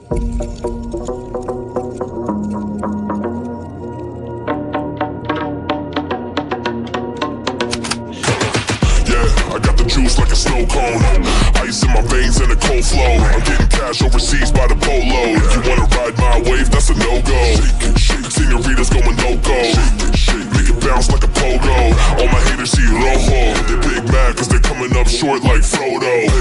I got the juice like a snow cone. Ice in my veins and a cold flow. I'm getting cash overseas by the boatload. If you wanna ride my wave, that's a no-go. Senoritas going loco. Make it bounce like a pogo. All my haters see rojo. They big mad cause they're coming up short like Frodo.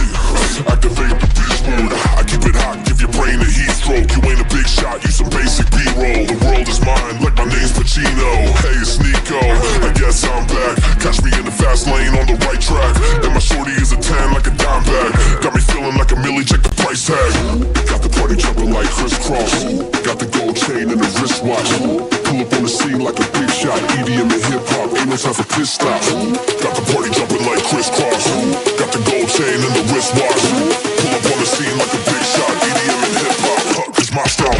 Activate the beast mode. I keep it hot, give your brain a heat stroke. You ain't a big shot, you some basic B-roll. The world is mine like my name's Pacino. Hey, it's Nico, I guess I'm back. Catch me in the fast lane on the right track. And my shorty is a 10 like a dime bag. Got me feeling like a milli, check the price tag. Got the party jumping like crisscross. Got the gold chain and the wristwatch. Pull up on the scene like a big shot. EDM and hip hop, ain't no time for pit stops. Got the party jumping like crisscross. Got the gold chain and the wristwatch. Pull up on the scene like a big shot. EDM and hip hop, it's my style.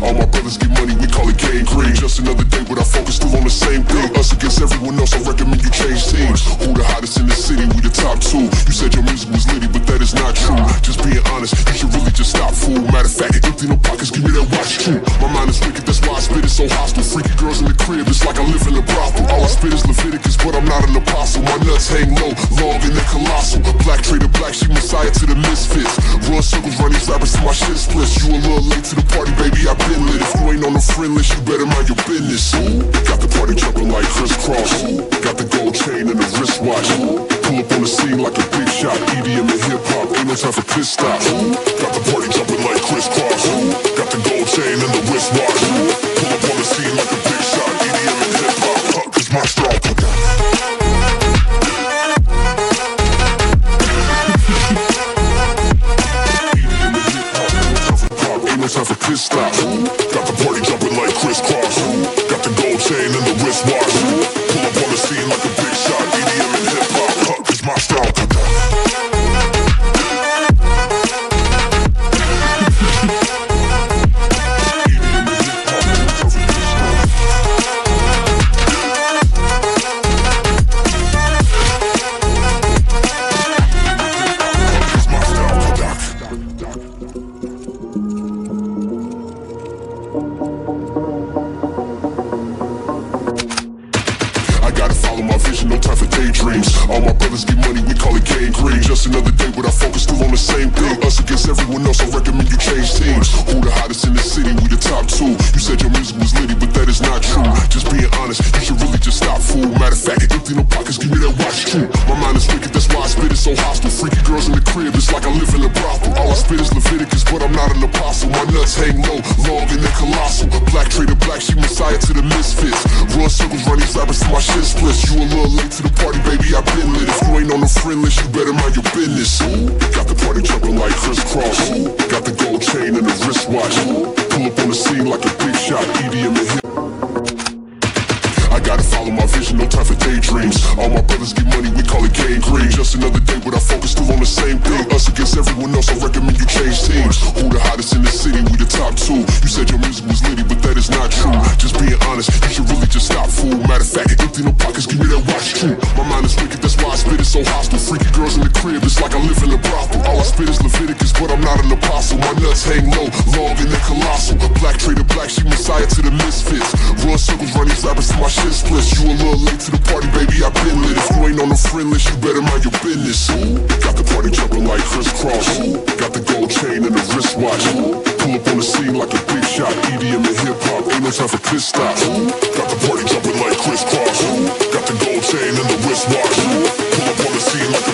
All my brothers get money, we call it gang green. Just another day without focus, still on the same thing. Us against everyone else, I recommend you change teams. Who the hottest in the city? We the top two. You said your music was litty, but that is not true. Just being honest, you should really just stop, fool. Matter of fact, empty no pockets, give me that watch too. My mind is wicked, that's why I spit it so hostile. Freaky girls in the crib, it's like I live in a brothel. All I spit is Leviticus, but I'm not an apostle. My nuts hang low, long and they're colossal. Black trader black, she messiah to the misfits. Run circles, run these rappers till my shit splits. You a little late to the party, baby, I've been lit. If you ain't on the friend list, you better mind your business. Got the party jumping like crisscross. Got the gold chain and the wristwatch. Pull up on the scene like a big shot. EDM and hip hop, ain't no time for pit stops. Got the party jumping like crisscross. Got the gold chain and the wristwatch. Pull up on the scene like a big shot. EDM and hip hop, it's my style. Time for pit stops. Got the party jumping like crisscross. Got the gold chain and the wristwatch. Pull up on the scene like a big shot. EDM and hip hop, it's my style. All my brothers get money, we call it gang green. Just another day without focus, still on the same thing. Us against everyone else, I recommend you change teams. Who the hottest in the city? We the top two. You said your music was litty, but that is not true. Just being honest, you should really just stop, fool. Matter of fact, empty no pockets, give me that watch too. My mind is wicked, that's why I spit it so hostile. Freaky girls in the crib, it's like I live in a brothel. All I spit is Leviticus, but I'm not an apostle. My nuts hang low, long and they're colossal. Black trader black, she messiah to the misfits. Run circles, run these rappers till my shit splits. You a little late to the party, baby, I've been lit. If you ain't on the friend list, you better mind your business. Got the party jumping like crisscross. Got the gold chain and the wristwatch. Pull up on the scene like a big shot. EDM and hip. I gotta follow my vision, no time for daydreams. All my brothers get money, we call it gang green. Just another day without focus, still on the same thing. Us against everyone else, I recommend you change teams. Who the hottest in the city? We the top two. You said your music was litty, but that is not true. Just being honest, you should really just stop, fool. Matter of fact, empty no pockets, give me that watch too. My mind is wicked, that's why I spit it so hostile. Freaky girls in the crib, it's like I live in a brothel. All I spit is Leviticus, but I'm not an apostle. My nuts hang low, long and they're colossal. Black trader black, she messiah to the misfits. Run circles, run these rappers till my shit splits. You a little late to the party, baby, I've been lit. If you ain't on the friend list, you better mind your business. Got the party jumping like crisscross. Got the gold chain and the wristwatch. Pull up on the scene like a big shot. EDM and hip hop, ain't no time for pit stops. Got the party jumping like crisscross. Got the gold chain and the wristwatch. Pull up on the scene like a